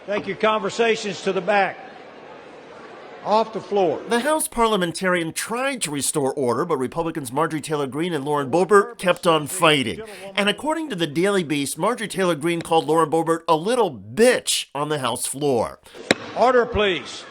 Take your conversations to the back. Off the floor. The House parliamentarian tried to restore order, but Republicans Marjorie Taylor Greene and Lauren Boebert kept on fighting. And according to the Daily Beast, Marjorie Taylor Greene called Lauren Boebert a little bitch on the House floor. Order, please.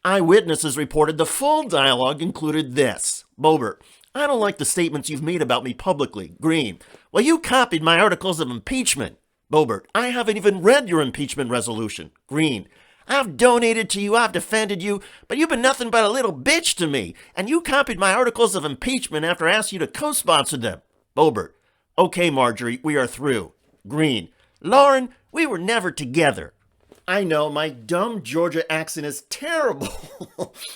Eyewitnesses reported the full dialogue included this. Boebert: I don't like the statements you've made about me publicly. Greene: well, you copied my articles of impeachment. Boebert: I haven't even read your impeachment resolution. Greene: I've donated to you, I've defended you, but you've been nothing but a little bitch to me, and you copied my articles of impeachment after I asked you to co-sponsor them. Boebert: okay, Marjorie, we are through. Greene: Lauren, we were never together. I know, my dumb Georgia accent is terrible,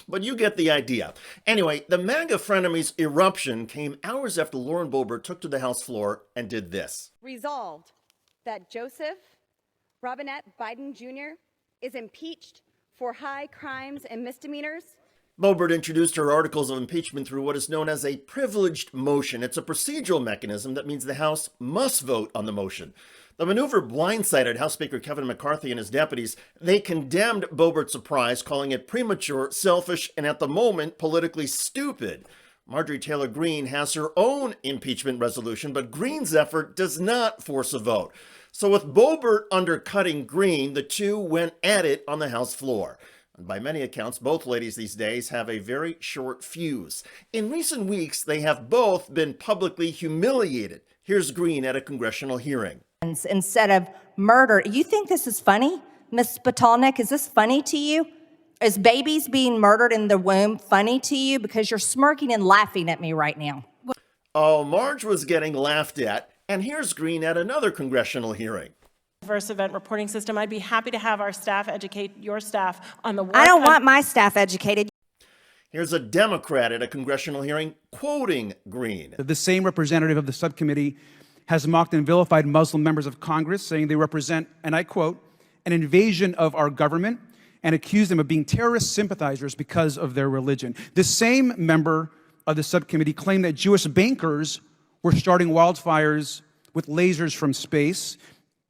but you get the idea. Anyway, the MAGA frenemies' eruption came hours after Lauren Boebert took to the House floor and did this. Resolved that Joseph Robinette Biden Jr. is impeached for high crimes and misdemeanors. Boebert introduced her articles of impeachment through what is known as a privileged motion. It's a procedural mechanism that means the House must vote on the motion. The maneuver blindsided House Speaker Kevin McCarthy and his deputies. They condemned Boebert's surprise, calling it premature, selfish, and at the moment, politically stupid. Marjorie Taylor Greene has her own impeachment resolution, but Greene's effort does not force a vote. So with Boebert undercutting Greene, the two went at it on the House floor. And by many accounts, both ladies these days have a very short fuse. In recent weeks, they have both been publicly humiliated. Here's Greene at a congressional hearing. Instead of murder. You think this is funny, Ms. Spitalnik? Is this funny to you? Is babies being murdered in the womb funny to you? Because you're smirking and laughing at me right now. Oh, Marge was getting laughed at. And here's Greene at another congressional hearing. Adverse event reporting system. I'd be happy to have our staff educate your staff on the work. I don't want my staff educated. Here's a Democrat at a congressional hearing quoting Greene. The same representative of the subcommittee has mocked and vilified Muslim members of Congress, saying they represent, and I quote, an invasion of our government, and accused them of being terrorist sympathizers because of their religion. The same member of the subcommittee claimed that Jewish bankers were starting wildfires with lasers from space,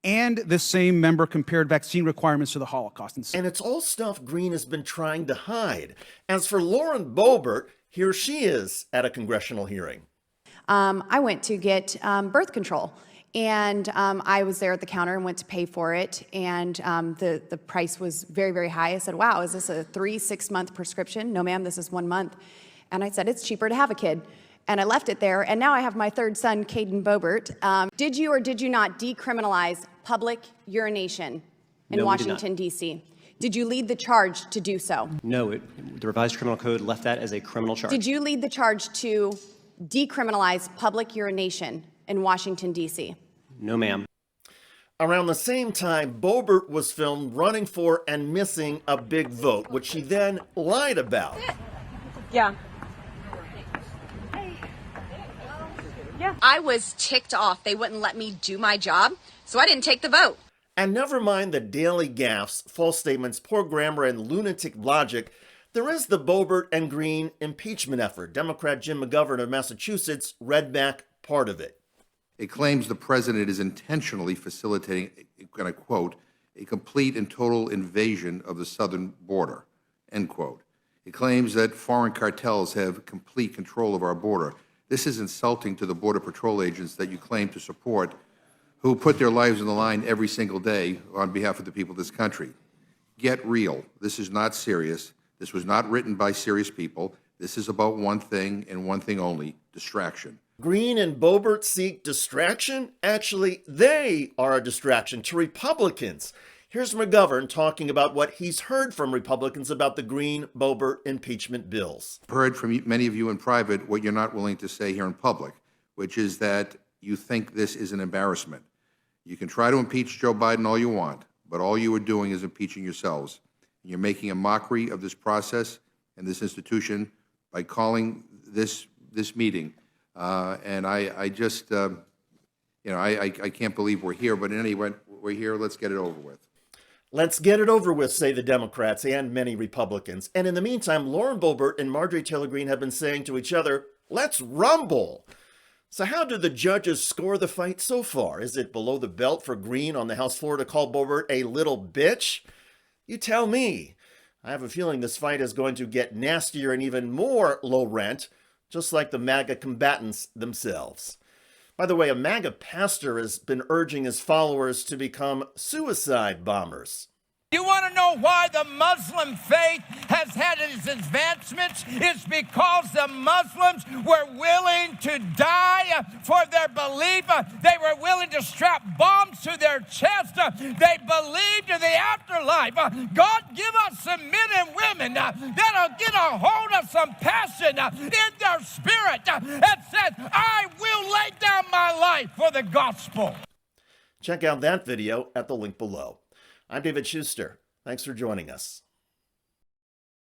and the same member compared vaccine requirements to the Holocaust. And it's all stuff Greene has been trying to hide. As for Lauren Boebert, here she is at a congressional hearing. I went to get birth control, and I was there at the counter and went to pay for it, and the price was very, very high. I said, wow, is this a 3-6-month prescription? No, ma'am, this is 1 month. And I said, it's cheaper to have a kid. And I left it there, and now I have my third son, Caden Boebert. Did you or did you not decriminalize public urination in Washington, D.C.? Did you lead the charge to do so? No, the revised criminal code left that as a criminal charge. Did you lead the charge to decriminalize public urination in Washington, D.C.? No, ma'am. Around the same time, Boebert was filmed running for and missing a big vote, which she then lied about. Yeah. I was ticked off. They wouldn't let me do my job, so I didn't take the vote. And never mind the daily gaffes, false statements, poor grammar, and lunatic logic, there is the Boebert and Greene impeachment effort. Democrat Jim McGovern of Massachusetts read back part of it. It claims the president is intentionally facilitating, and I quote, a complete and total invasion of the southern border, end quote. It claims that foreign cartels have complete control of our border. This is insulting to the Border Patrol agents that you claim to support, who put their lives on the line every single day on behalf of the people of this country. Get real. This is not serious. This was not written by serious people. This is about one thing and one thing only: distraction. Greene and Boebert seek distraction? Actually, they are a distraction to Republicans. Here's McGovern talking about what he's heard from Republicans about the Greene-Boebert impeachment bills. I've heard from many of you in private what you're not willing to say here in public, which is that you think this is an embarrassment. You can try to impeach Joe Biden all you want, but all you are doing is impeaching yourselves. You're making a mockery of this process and this institution by calling this meeting. And I just, I can't believe we're here, but anyway, we're here. Let's get it over with. Let's get it over with, say the Democrats and many Republicans. And in the meantime, Lauren Boebert and Marjorie Taylor Greene have been saying to each other, let's rumble. So how did the judges score the fight so far? Is it below the belt for Greene on the House floor to call Boebert a little bitch? You tell me. I have a feeling this fight is going to get nastier and even more low rent, just like the MAGA combatants themselves. By the way, a MAGA pastor has been urging his followers to become suicide bombers. You want to know why the Muslim faith has had its advancements? It's because the Muslims were willing to die for their belief. They were willing to strap bombs to their chest. They believed in the afterlife. God, give us some men and women that'll get a hold of some passion in their spirit that says, I will lay down my life for the gospel. Check out that video at the link below. I'm David Shuster. Thanks for joining us.